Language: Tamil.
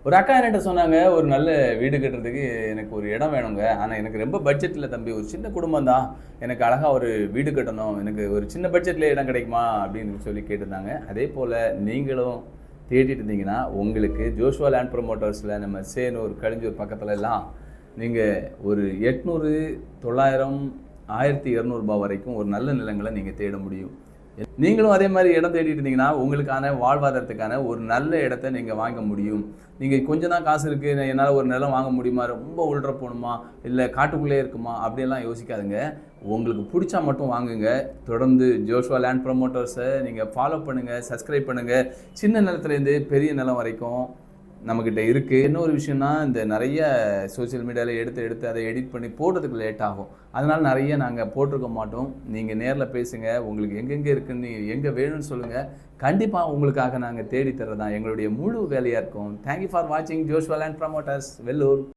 ஒரு அக்கா என்கிட்ட சொன்னாங்க, "ஒரு நல்ல வீடு கட்டுறதுக்கு எனக்கு ஒரு இடம் வேணுங்க. ஆனா எனக்கு ரொம்ப பட்ஜெட் இல்ல தம்பி. ஒரு சின்ன குடும்பம் தான். எனக்கு அழகா ஒரு வீடு கட்டணும். எனக்கு ஒரு சின்ன பட்ஜெட்ல இடம் கிடைக்குமா?" அப்படின்னு சொல்லி கேட்டிருந்தாங்க. அதேபோல நீங்களும் தேடிட்டு இருந்தீங்கன்னா, உங்களுக்கு ஜோஷுவா லேண்ட் புரமோட்டர்ஸ்ல நம்ம சேனூர், கழிஞ்சூர் பக்கத்துலலாம் நீங்க ஒரு 800, 900, ரூ. 1200 வரைக்கும் ஒரு நல்ல நிலங்கள நீங்க தேட முடியும். நீங்களும் அதே மாரி இடம் தேடிட்டு இருந்தீங்கன்னா, உங்களுக்கான வாழ்வாதாரத்துக்கான ஒரு நல்ல இடத்த நீங்க வாங்க முடியும். நீங்க கொஞ்சம் தான் காசு இருக்கு, என்னால ஒரு நிலம் வாங்க முடியுமா? ரொம்ப உள்ற போணுமா? இல்ல காட்டுக்குள்ளேயே இருக்குமா? அப்படியெல்லாம் யோசிக்காதீங்க. உங்களுக்கு புடிச்சா மட்டும் வாங்குங்க. தொடர்ந்து ஜோஷுவா லேண்ட் புரமோட்டர்ஸ நீங்க ஃபாலோ பண்ணுங்க, சப்ஸ்கிரைப் பண்ணுங்க. சின்ன நிலத்திலேருந்து பெரிய நிலம் வரைக்கும் நம்மகிட்ட இருக்கு. இன்னொரு விஷயம்னா, இந்த நெறைய சோசியல் மீடியால எடுத்து எடுத்து அத எடிட் பண்ணி போடுறதுக்கு லேட் ஆகும். அதனால நெறைய நாங்க போட்டிருக்க மாட்டோம். நீங்க நேர்ல பேசுங்க. உங்களுக்கு எங்கெங்க இருக்குன்னு, எங்க வேணும்னு சொல்லுங்க. கண்டிப்பா உங்களுக்காக நாங்க தேடி தர்றது தான் எங்களுடைய முழு வேலையா இருக்கும். தேங்க் யூ ஃபார் வாட்சிங் ஜோஷுவா லேண்ட் புரமோட்டர்ஸ், வெல்லூர்.